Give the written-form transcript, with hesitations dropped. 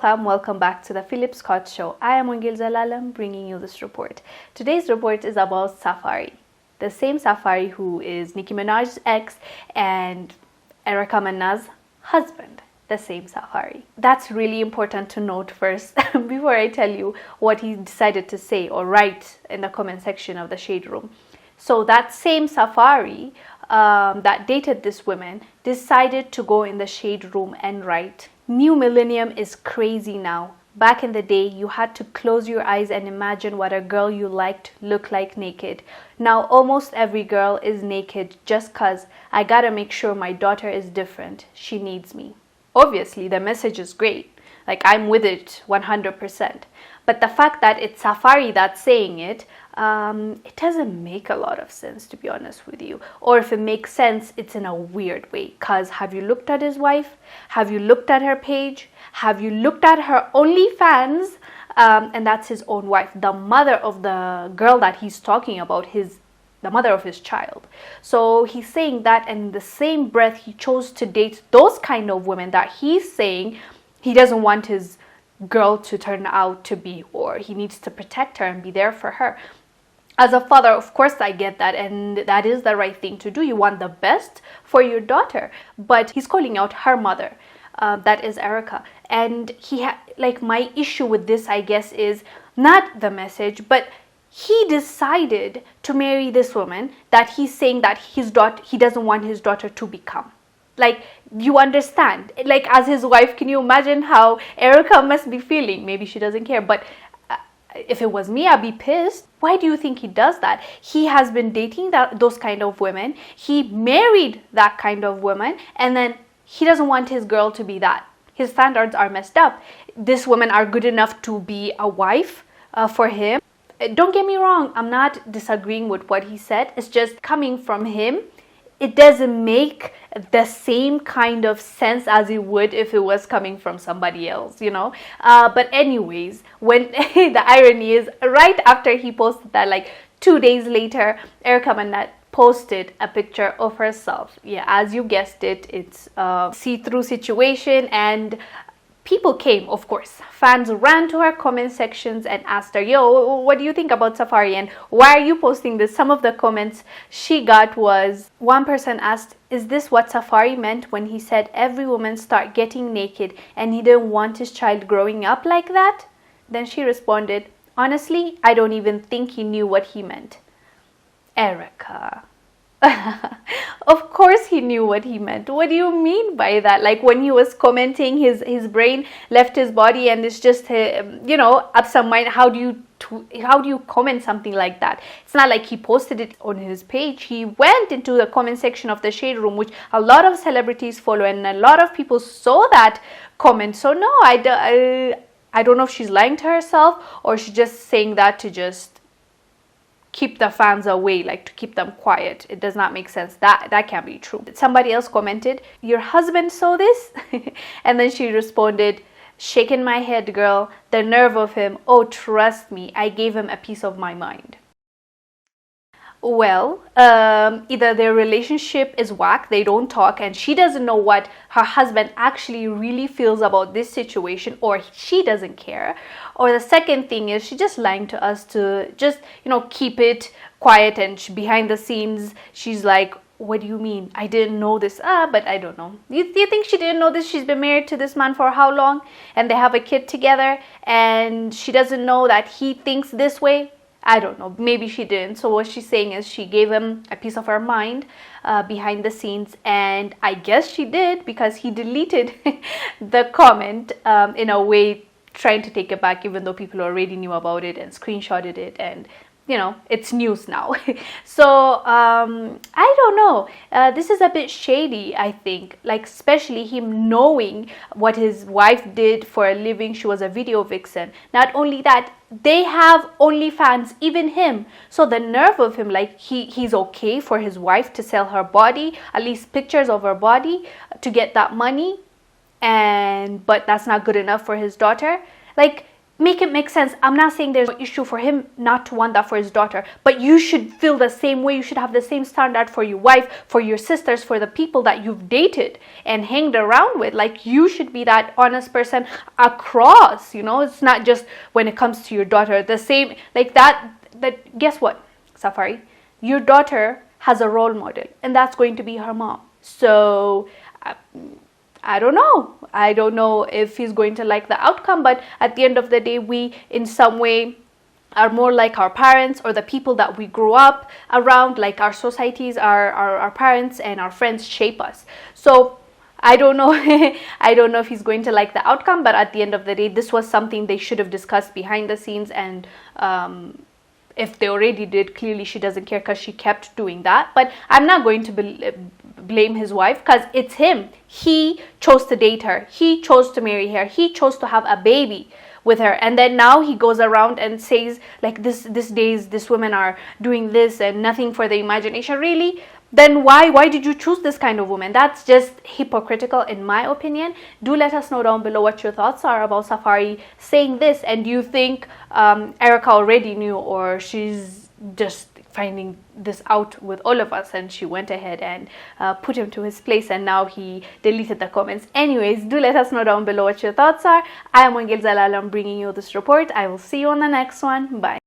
Welcome back to the Phillip Scott Show. I am Wangil Zalalam bringing you this report. Today's report is about Safaree, the same Safaree who is Nicki Minaj's ex and Erica Mana's husband, the same Safaree. That's really important to note first before I tell you what he decided to say or write in the comment section of the Shade Room. So that same Safaree that dated this woman decided to go in the Shade Room and write, "New millennium is crazy now. Back in the day, you had to close your eyes and imagine what a girl you liked looked like naked. Now almost every girl is naked just 'cause I gotta make sure my daughter is different. She needs me." Obviously, the message is great. Like, I'm with it 100%. But the fact that it's Safaree that's saying it, it doesn't make a lot of sense, to be honest with you. Or if it makes sense, it's in a weird way. Because have you looked at his wife? Have you looked at her page? Have you looked at her OnlyFans? And that's his own wife, the mother of the girl that he's talking about, the mother of his child. So he's saying that, and in the same breath, he chose to date those kind of women that he's saying he doesn't want his girl to turn out to be, or he needs to protect her and be there for her. As a father, of course, I get that, and that is the right thing to do. You want the best for your daughter, but he's calling out her mother, that is Erica. And my issue with this, I guess, is not the message, but he decided to marry this woman that he's saying that he doesn't want his daughter to become. Like, you understand? Like, as his wife, can you imagine how Erica must be feeling? Maybe she doesn't care, but if it was me, I'd be pissed. Why do you think he does that? He has been dating those kind of women. He married that kind of woman, and then he doesn't want his girl to be that. His standards are messed up. These women are good enough to be a wife for him. Don't get me wrong. I'm not disagreeing with what he said. It's just coming from him. It doesn't make the same kind of sense as it would if it was coming from somebody else, you know. But anyways, when the irony is, right after he posted that, like 2 days later, Erica Manat posted a picture of herself. Yeah, as you guessed it, it's a see-through situation, and people came, of course. Fans ran to her comment sections and asked her, "Yo, what do you think about Safaree? And why are you posting this?" Some of the comments she got was, one person asked, "Is this what Safaree meant when he said every woman start getting naked and he didn't want his child growing up like that?" Then she responded, "Honestly, I don't even think he knew what he meant." Erica. Of course he knew what he meant. What do you mean by that? Like, when he was commenting, his brain left his body and it's just absent mind. How do you comment something like that? It's not like he posted it on his page. He went into the comment section of the Shade Room, which a lot of celebrities follow, and a lot of people saw that comment. So no, I don't know if she's lying to herself or she's just saying that to just keep the fans away, like to keep them quiet. It does not make sense. That can't be true. Somebody else commented, "Your husband saw this?" And then she responded, "Shaking my head, girl. The nerve of him. Oh, trust me, I gave him a piece of my mind." Well, either their relationship is whack, they don't talk, and she doesn't know what her husband actually really feels about this situation, or she doesn't care. Or the second thing is, she's just lying to us to just, keep it quiet, and behind the scenes, she's like, "What do you mean? I didn't know this." But I don't know. Do you think she didn't know this? She's been married to this man for how long? And they have a kid together, and she doesn't know that he thinks this way? I don't know. Maybe she didn't. So what she's saying is she gave him a piece of her mind behind the scenes. And I guess she did, because he deleted the comment in a way trying to take it back, even though people already knew about it and screenshotted it. And it's news now. So I don't know. This is a bit shady, I think. Like, especially him knowing what his wife did for a living. She was a video vixen. Not only that, they have OnlyFans, even him. So the nerve of him, like, he's okay for his wife to sell her body, at least pictures of her body, to get that money. But that's not good enough for his daughter. Like, make it make sense. I'm not saying there's no issue for him not to want that for his daughter, but you should feel the same way. You should have the same standard for your wife, for your sisters, for the people that you've dated and hanged around with. Like, you should be that honest person across, you know. It's not just when it comes to your daughter. The same, like that guess what, Safaree? Your daughter has a role model, and that's going to be her mom. So I don't know. I don't know if he's going to like the outcome, but at the end of the day, we in some way are more like our parents or the people that we grew up around. Like, our societies, our parents and our friends shape us. So I don't know. I don't know if he's going to like the outcome, but at the end of the day, this was something they should have discussed behind the scenes. And if they already did, clearly she doesn't care because she kept doing that. But I'm not going to blame his wife, because it's him. He chose to date her. He chose to marry her. He chose to have a baby with her. And then now he goes around and says, like, this days, these women are doing this and nothing for the imagination. Really? Then why did you choose this kind of woman? That's just hypocritical, in my opinion. Do let us know down below what your thoughts are about Safaree saying this. And do you think Erica already knew, or she's just finding this out with all of us and she went ahead and put him to his place and now he deleted the comments? Anyways, do let us know down below what your thoughts are. I am Wangel Zalalam bringing you this report. I will see you on the next one. Bye.